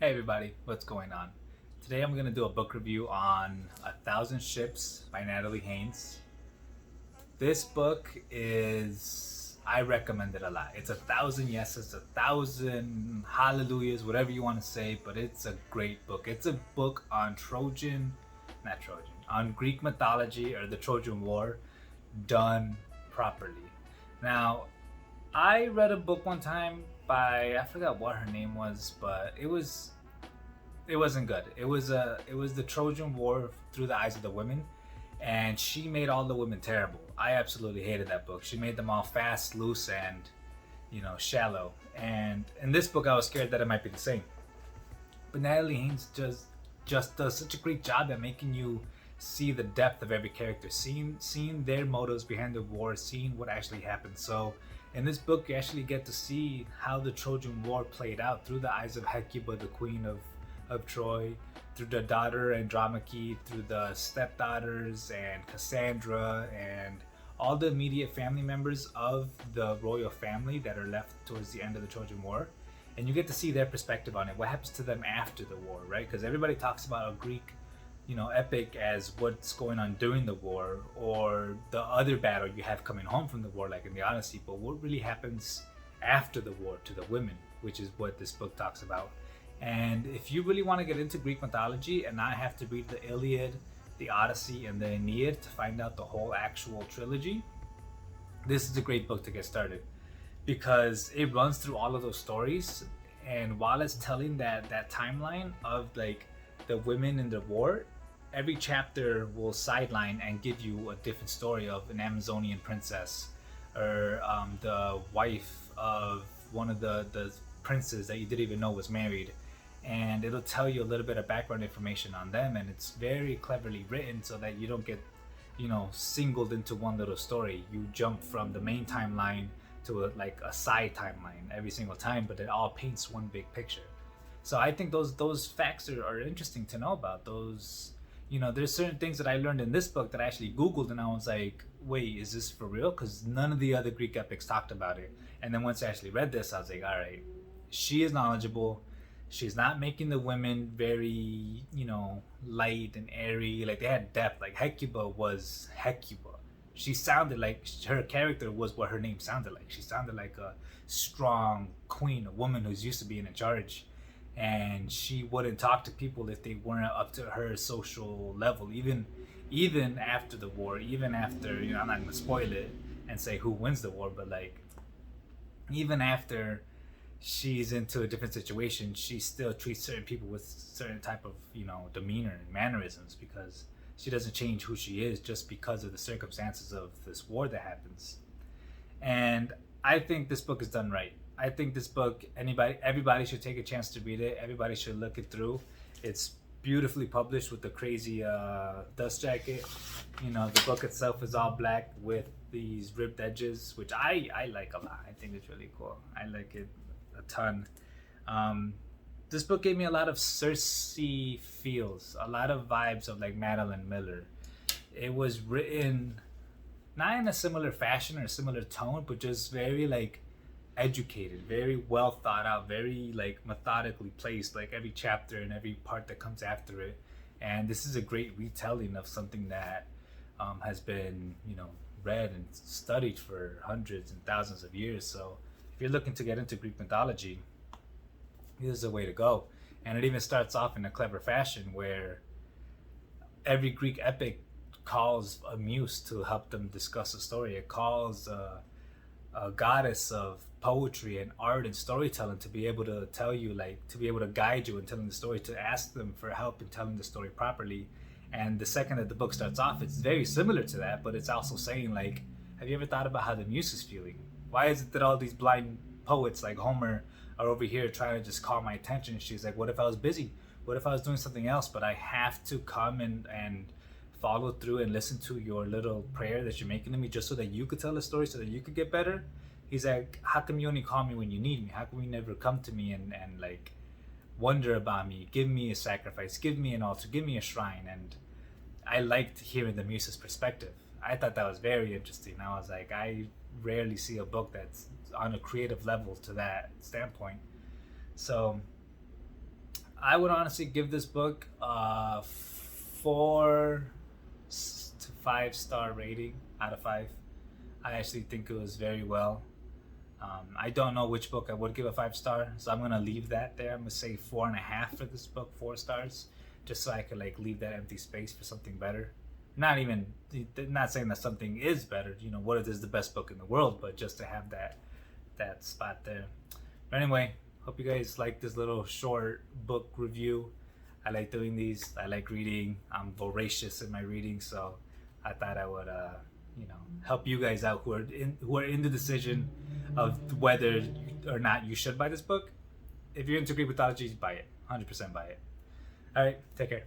Hey everybody, what's going on? Today I'm going to do a book review on A Thousand Ships by Natalie Haynes. This book I recommend it a lot. It's a thousand yeses, a thousand hallelujahs, whatever you want to say, but it's a great book. It's a book on on Greek mythology or the Trojan War done properly. Now, I read a book one time by, I forgot what her name was, but it wasn't good. It was the Trojan War through the eyes of the women, and she made all the women terrible. I absolutely hated that book. She made them all fast, loose, and shallow. And in this book, I was scared that it might be the same. But Natalie Haynes just does such a great job at making you see the depth of every character, seeing their motives behind the war, seeing what actually happened. So in this book, you actually get to see how the Trojan War played out through the eyes of Hecuba, the queen of Troy, through the daughter Andromache, through the stepdaughters and Cassandra, and all the immediate family members of the royal family that are left towards the end of the Trojan War. And you get to see their perspective on it. What happens to them after the war, right? Because everybody talks about a Greek, epic as what's going on during the war or the other battle you have coming home from the war, like in the Odyssey. But what really happens after the war to the women, which is what this book talks about. And if you really want to get into Greek mythology and not have to read the Iliad, the Odyssey, and the Aeneid to find out the whole actual trilogy, this is a great book to get started because it runs through all of those stories. And while it's telling that timeline of like the women in the war, every chapter will sideline and give you a different story of an Amazonian princess or the wife of one of the princes that you didn't even know was married, and it'll tell you a little bit of background information on them, and it's very cleverly written so that you don't get singled into one little story. You jump from the main timeline to a side timeline every single time, but it all paints one big picture. So I think those facts are interesting to know about. Those, there's certain things that I learned in this book that I actually Googled, and I was like, wait, is this for real? Because none of the other Greek epics talked about it. And then once I actually read this, I was like, all right, she is knowledgeable. She's not making the women very, light and airy. Like they had depth. Like Hecuba was Hecuba. She sounded like her character was what her name sounded like. She sounded like a strong queen, a woman who's used to being in charge, and she wouldn't talk to people if they weren't up to her social level. Even after the war, even after I'm not gonna spoil it and say who wins the war, but like even after she's into a different situation, she still treats certain people with certain type of demeanor and mannerisms because she doesn't change who she is just because of the circumstances of this war that happens. And I think this book is done right. I think this book, everybody should take a chance to read it. Everybody should look it through. It's beautifully published with the crazy dust jacket. The book itself is all black with these ripped edges, which I like a lot. I think it's really cool. I like it a ton. Um, this book gave me a lot of Circe feels, a lot of vibes of like Madeline Miller. It was written not in a similar fashion or a similar tone, but just very like educated, very well thought out, very like methodically placed, like every chapter and every part that comes after it. And this is a great retelling of something that has been, read and studied for hundreds and thousands of years. So if you're looking to get into Greek mythology, this is a way to go. And it even starts off in a clever fashion where every Greek epic calls a muse to help them discuss a story. It calls a goddess of poetry and art and storytelling to be able to tell you, like, to be able to guide you in telling the story, to ask them for help in telling the story properly. And the second that the book starts off, it's very similar to that, but it's also saying, like, have you ever thought about how the muse is feeling? Why is it that all these blind poets like Homer are over here trying to just call my attention? She's like, what if I was busy? What if I was doing something else? But I have to come and follow through and listen to your little prayer that you're making to me just so that you could tell the story, so that you could get better. He's like, how come you only call me when you need me? How come you never come to me and like wonder about me? Give me a sacrifice, give me an altar, give me a shrine. And I liked hearing the muse's perspective. I thought that was very interesting. I was like, I rarely see a book that's on a creative level to that standpoint. So I would honestly give this book a 4 to 5 star rating out of 5. I actually think it was very well. I don't know which book I would give a 5 star, so I'm gonna leave that there. I'm gonna say 4.5 for this book, 4 stars, just so I could like leave that empty space for something better. Not saying that something is better. You know, what is the best book in the world, but just to have that spot there. But anyway, hope you guys like this little short book review. I like doing these. I like reading. I'm voracious in my reading, so I thought I would help you guys out who are in the decision of whether or not you should buy this book. If you're into Greek mythology, buy it. 100% buy it. All right, take care.